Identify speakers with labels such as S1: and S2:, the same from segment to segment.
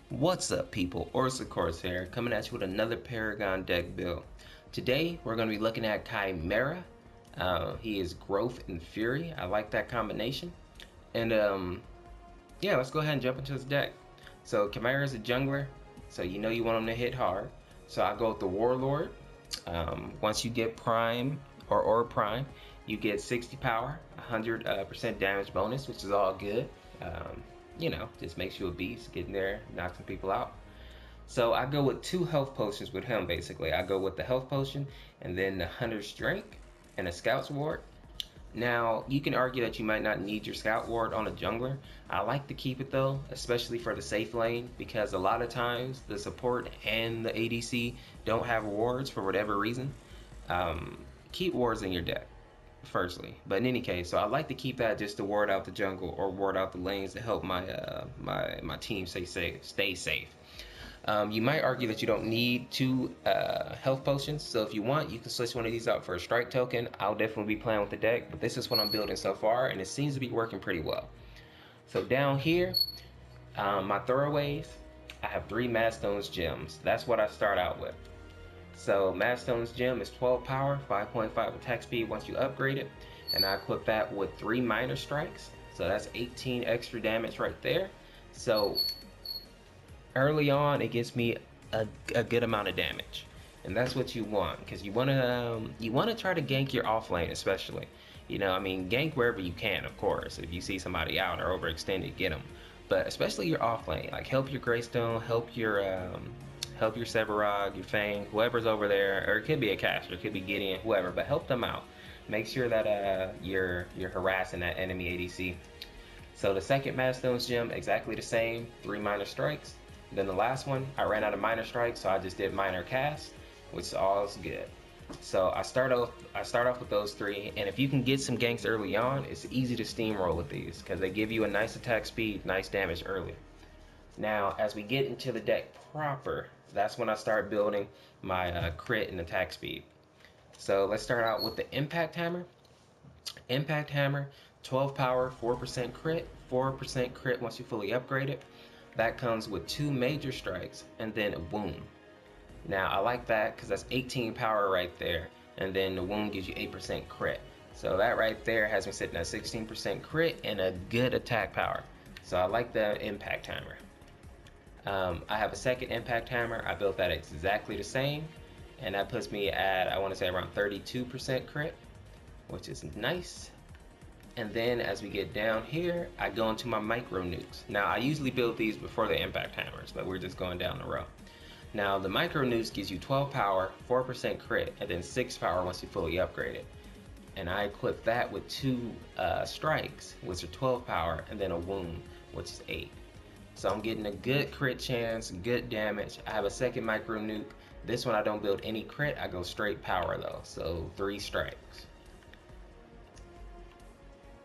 S1: What's up, people? Orseofkorse here, coming at you with another Paragon deck build. Today we're going to be looking at Khaimera. He is Growth and Fury. I like that combination. And yeah, let's go ahead and jump into this deck. So Khaimera is a jungler, so you know you want him to hit hard. So I go with the Warlord. Once you get Prime or Prime, you get 60 power, 100% damage bonus, which is all good. You know, just makes you a beast, getting there, knocking people out. So I go with 2 health potions with him, basically. I go with the health potion and then the Hunter's Drink and a Scout's Ward. Now, you can argue that you might not need your Scout Ward on a jungler. I like to keep it though, especially for the safe lane, because a lot of times the support and the ADC don't have wards for whatever reason. Keep wards in your deck, firstly. But in any case, so I like to keep that just to ward out the jungle or ward out the lanes to help my team stay safe. You might argue that you don't need 2 health potions, so if you want, you can switch one of these out for a strike token. I'll definitely be playing with the deck, but this is what I'm building so far, and it seems to be working pretty well. So down here, my throwaways, I have 3 Madstone's gems. That's what I start out with. So Madstone's gem is 12 power, 5.5 attack speed once you upgrade it, and I equip that with 3 minor strikes, so that's 18 extra damage right there. So early on it gives me a good amount of damage, and that's what you want, because you want to try to gank your off lane, especially, you know, I mean, gank wherever you can, of course. If you see somebody out or overextended, get them, but especially your off lane, like help your Greystone, help your Sevarog, your Fang, whoever's over there, or it could be a caster, it could be Gideon, whoever, but help them out. Make sure that you're harassing that enemy ADC. So the second Madstone's gem, exactly the same, 3 minor strikes. Then the last one, I ran out of minor strikes, so I just did minor cast, which all is good. So I start off with those 3, and if you can get some ganks early on, it's easy to steamroll with these, because they give you a nice attack speed, nice damage early. Now, as we get into the deck proper, that's when I start building my crit and attack speed. So let's start out with the Impact Hammer. Impact Hammer, 12 power, 4% crit, 4% crit once you fully upgrade it. That comes with 2 major strikes and then a wound. Now, I like that because that's 18 power right there, and then the wound gives you 8% crit. So that right there has me sitting at 16% crit and a good attack power. So I like the Impact Hammer. I have a second Impact Hammer. I built that exactly the same, and that puts me at, I want to say, around 32% crit, which is nice. And then as we get down here, I go into my micro nukes. Now, I usually build these before the Impact Hammers, but we're just going down the row. Now, the micro nukes gives you 12 power, 4% crit, and then 6 power once you fully upgrade it. And I equip that with 2 strikes, which are 12 power, and then a wound, which is 8. So I'm getting a good crit chance, good damage. I have a second micro nuke. This one I don't build any crit, I go straight power though, so 3 strikes.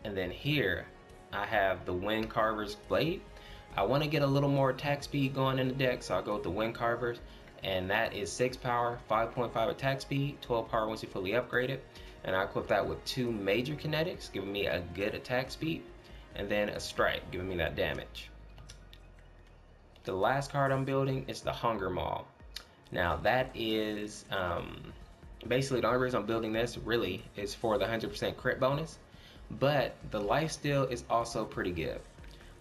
S1: And then here I have the Wind Carver's Blade. I want to get a little more attack speed going in the deck, so I go with the Wind Carver's, and that is 6 power, 5.5 attack speed, 12 power once you fully upgrade it. And I equip that with 2 major kinetics, giving me a good attack speed, and then a strike, giving me that damage. The last card I'm building is the Hunger Maul. Now that is basically the only reason I'm building this really is for the 100% crit bonus, but the lifesteal is also pretty good.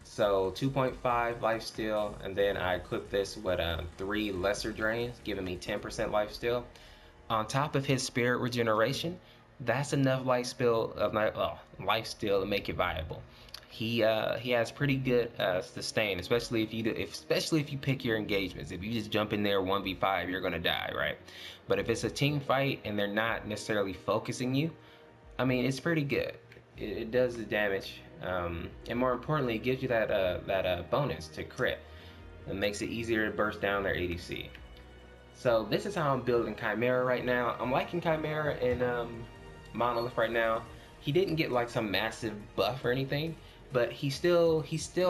S1: So 2.5 lifesteal, and then I equip this with 3 lesser drains, giving me 10% lifesteal. On top of his spirit regeneration, that's enough lifesteal to make it viable. He has pretty good sustain, especially if you pick your engagements. If you just jump in there 1v5, you're gonna die, right? But if it's a team fight and they're not necessarily focusing you, I mean, it's pretty good. It does the damage, and more importantly, it gives you that bonus to crit. It makes it easier to burst down their ADC. So this is how I'm building Khaimera right now. I'm liking Khaimera in MOnolith right now. He didn't get like some massive buff or anything, but he still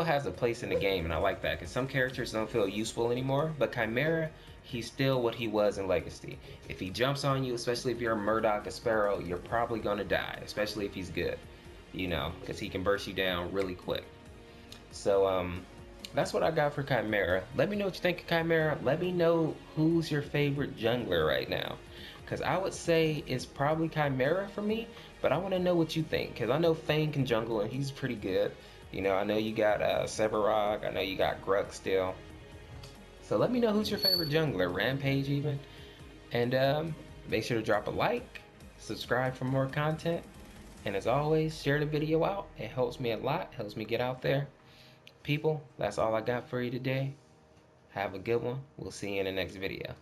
S1: has a place in the game, and I like that, because some characters don't feel useful anymore, but Khaimera, he's still what he was in Legacy. If he jumps on you, especially if you're a Murdoch, a Sparrow, you're probably gonna die, especially if he's good, you know, because he can burst you down really quick. So that's what I got for Khaimera. Let me know what you think of Khaimera. Let me know who's your favorite jungler right now. Because I would say it's probably Khaimera for me, but I want to know what you think. Because I know Fang can jungle and he's pretty good. You know, I know you got Sevarog. I know you got Gruk still. So let me know who's your favorite jungler, Rampage even. And make sure to drop a like, subscribe for more content. And as always, share the video out. It helps me a lot, helps me get out there. People, that's all I got for you today. Have a good one. We'll see you in the next video.